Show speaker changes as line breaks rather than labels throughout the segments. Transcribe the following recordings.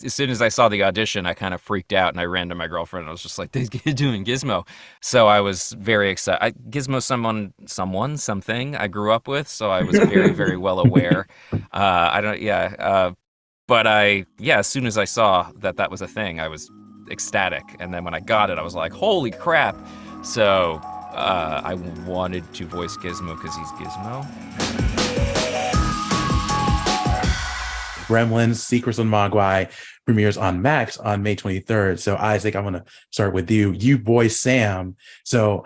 as soon as I saw the audition, I kind of freaked out and I ran to my girlfriend. I was just like, "They're doing Gizmo," so I was very excited. Gizmo, something I grew up with, so I was very, very well aware. I don't, yeah, but yeah, as soon as I saw that that was a thing, I was ecstatic, and then when I got it, I was like, "Holy crap!" So I wanted to voice Gizmo because he's Gizmo.
Gremlins, Secrets of Mogwai premieres on Max on May 23rd. So Isaac, I want to start with you. You voice Sam. So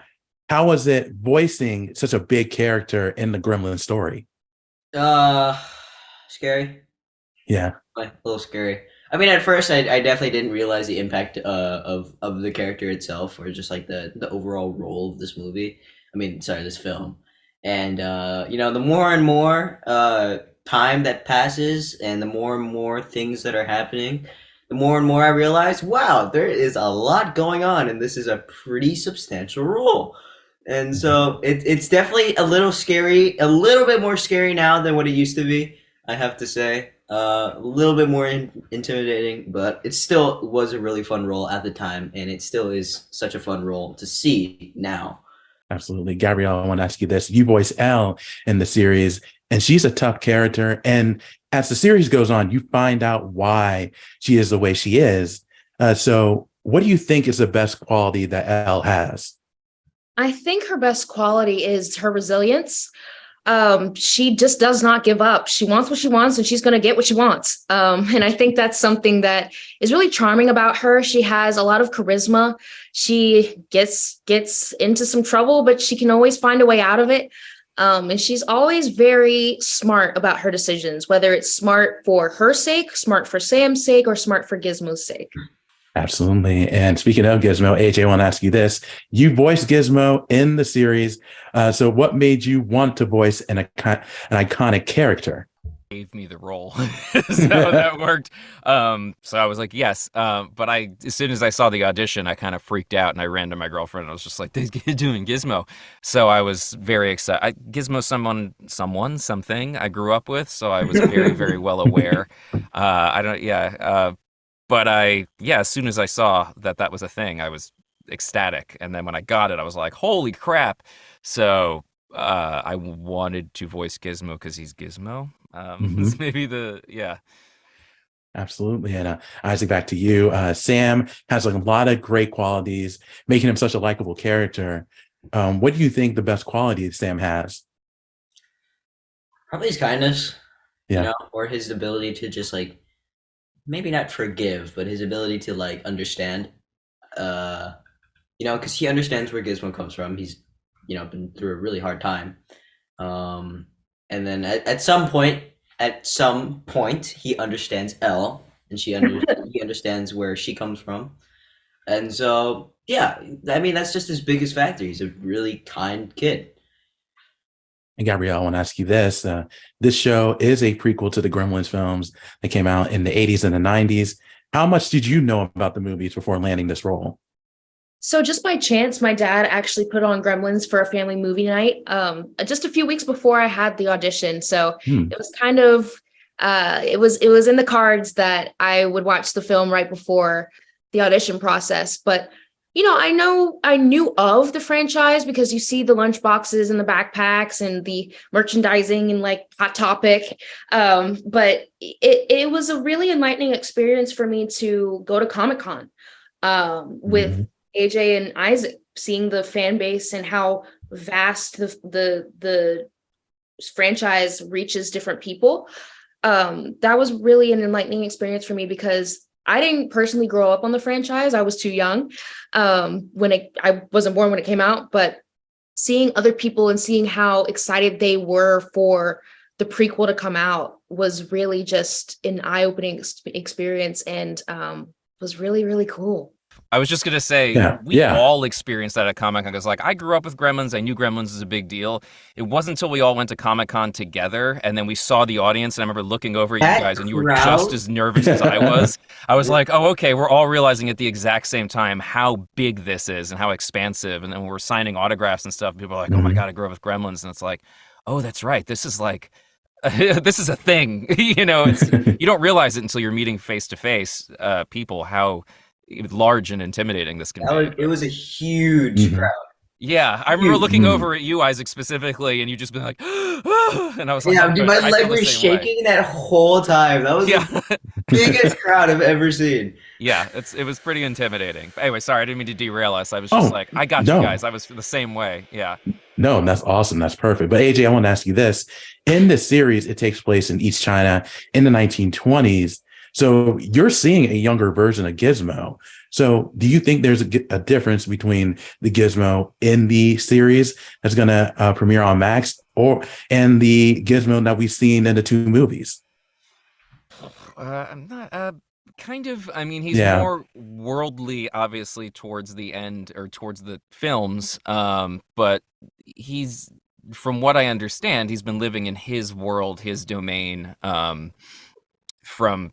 how was it voicing such a big character in the Gremlin story?
Uh, Scary.
Yeah,
A little scary. I mean, at first, I definitely didn't realize the impact of the character itself, or just like the overall role of this movie. I mean, sorry, this film. And the more and more time that passes, and the more and more things that are happening, the more and more I realize, wow, there is a lot going on, and this is a pretty substantial role. And so it's definitely a little scary, a little bit more scary now than what it used to be. I have to say, a little bit more intimidating, but it still was a really fun role at the time, and it still is such a fun role to see now.
absolutely. Gabrielle, I want to ask you this. You voice Elle in the series, and she's a tough character. And as the series goes on, you find out why she is the way she is. So what do you think is the best quality that Elle has?
I think her best quality is her resilience. She just does not give up. She wants what she wants, and she's going to get what she wants. And I think that's something that is really charming about her. She has a lot of charisma. She gets into some trouble, but she can always find a way out of it. And she's always very smart about her decisions, whether it's smart for her sake, smart for Sam's sake, or smart for Gizmo's sake.
Absolutely. And speaking of Gizmo, AJ, I want to ask you this. You voiced Gizmo in the series. So what made you want to voice an iconic character?
Gave me the role, so that worked. So I was like, yes. But as soon as I saw the audition, I kind of freaked out and I ran to my girlfriend. I was just like, "They're doing Gizmo," so I was very excited. Gizmo, something I grew up with, so I was very, very well aware. I don't, yeah. But yeah, as soon as I saw that that was a thing, I was ecstatic, and then when I got it, I was like, "Holy crap!" So I wanted to voice Gizmo because he's Gizmo.
Mhm.
It's maybe the yeah.
Absolutely. And Isaac, back to you. Sam has like a lot of great qualities, making him such a likable character. What do you think the best quality Sam has?
Probably his kindness,
Yeah.
or his ability to just like maybe not forgive, but his ability to like understand. Uh, because he understands where Gizmo comes from. He's been through a really hard time. Um, and then at some point, he understands Elle, and he understands where she comes from. And so, yeah, I mean, that's just his biggest factor. He's a really kind kid.
And Gabrielle, I want to ask you this. This show is a prequel to the Gremlins films that came out in the 80s and the 90s. How much did you know about the movies before landing this role?
So just by chance, my dad actually put on Gremlins for a family movie night just a few weeks before I had the audition. So
Hmm.
it was kind of it was in the cards that I would watch the film right before the audition process. But I knew of the franchise because you see the lunch boxes and the backpacks and the merchandising and like Hot Topic. But it was a really enlightening experience for me to go to Comic-Con with
Mhm.
AJ and Isaac, seeing the fan base and how vast the franchise reaches different people. That was really an enlightening experience for me because I didn't personally grow up on the franchise. I was too young I wasn't born when it came out, but seeing other people and seeing how excited they were for the prequel to come out was really just an eye-opening experience and was really, really cool.
I was just gonna say
Yeah.
we
Yeah.
all experienced that at Comic Con because, like, I grew up with Gremlins. I knew Gremlins was a big deal. It wasn't until we all went to Comic Con together and then we saw the audience, and I remember looking over at you
That
guys, and you were just
crowd.
as nervous as I was. I was like, "Oh, okay." We're all realizing at the exact same time how big this is and how expansive. And then we're signing autographs and stuff. People are like, "Oh my
Mhm.
god, I grew up with Gremlins," and it's like, "Oh, that's right. This is like this is a thing. You know, you don't realize it until you're meeting face to face people how large and intimidating this can be.
It was a huge crowd.
Yeah, I remember looking over at you, Isaac, specifically, and you just been like, and I was like,
yeah, dude, my leg was shaking that whole time. That was the biggest crowd I've ever seen.
Yeah, it was pretty intimidating. But anyway, sorry, I didn't mean to derail us. I was just like, I got you guys. I was the same way. Yeah.
No, that's awesome. That's perfect. But AJ, I want to ask you this. In this series, it takes place in East China in the 1920s. So you're seeing a younger version of Gizmo. So do you think there's a difference between the Gizmo in the series that's going to premiere on Max and the Gizmo that we've seen in the two movies?
I'm not kind of. I mean, he's more worldly, obviously, towards the end or towards the films. But he's, from what I understand, he's been living in his world, his domain. From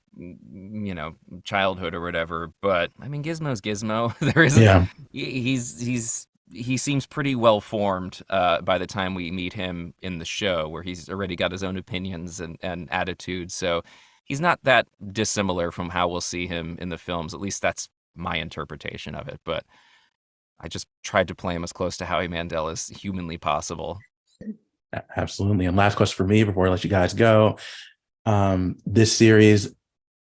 childhood or whatever, but I mean Gizmo's Gizmo. There isn't. He seems pretty well formed by the time we meet him in the show, where he's already got his own opinions and attitudes. So he's not that dissimilar from how we'll see him in the films. At least that's my interpretation of it. But I just tried to play him as close to Howie Mandel as humanly possible.
Absolutely. And last question for me before I let you guys go. This series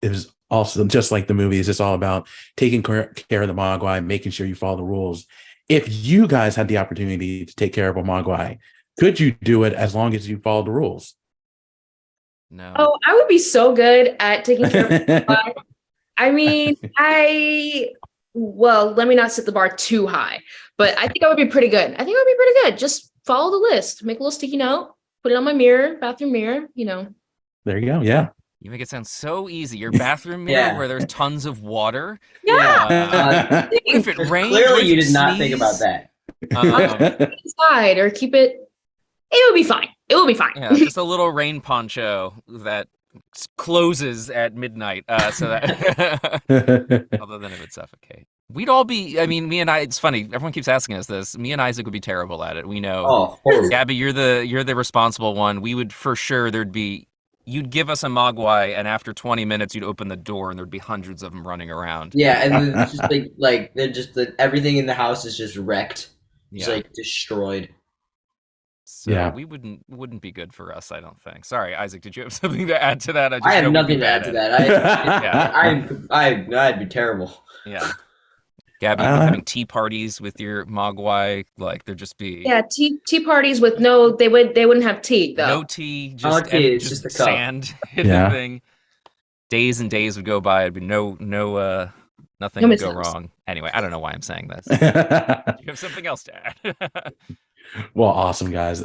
is also just like the movies. It's all about taking care of the Mogwai, making sure you follow the rules. If you guys had the opportunity to take care of a Mogwai, could you do it as long as you follow the rules?
No.
Oh, I would be so good at taking care of Mogwai. I mean, let me not set the bar too high, but I think I would be pretty good. Just follow the list, make a little sticky note, put it on my bathroom mirror,
There you go. Yeah.
You make it sound so easy. Your bathroom mirror where there's tons of water.
Yeah.
If it rains,
clearly you did not think about that.
Inside or keep it. It will be fine. It will be fine.
Yeah, just a little rain poncho that closes at midnight, so that other than it would suffocate. We'd all be. I mean, me and I. It's funny. Everyone keeps asking us this. Me and Isaac would be terrible at it. We know.
Oh,
Gabby, you're the responsible one. We would for sure. You'd give us a Mogwai, and after 20 minutes, you'd open the door, and there'd be hundreds of them running around.
Yeah, and it's just like they're just everything in the house is just wrecked, just like destroyed.
So we wouldn't be good for us, I don't think. Sorry, Isaac, did you have something to add to that?
I have nothing to add to that. I'd be terrible.
Yeah. Gabby, having tea parties with your Mogwai, like there'd just be
tea parties with they wouldn't have tea though.
No tea, just the sand in the thing. Days and days would go by. It'd be nothing would go wrong. Anyway, I don't know why I'm saying this. You have something else to add.
Well, awesome, guys.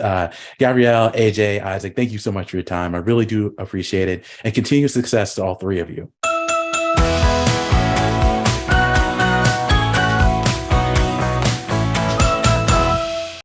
Gabrielle, AJ, Isaac, thank you so much for your time. I really do appreciate it. And continued success to all three of you.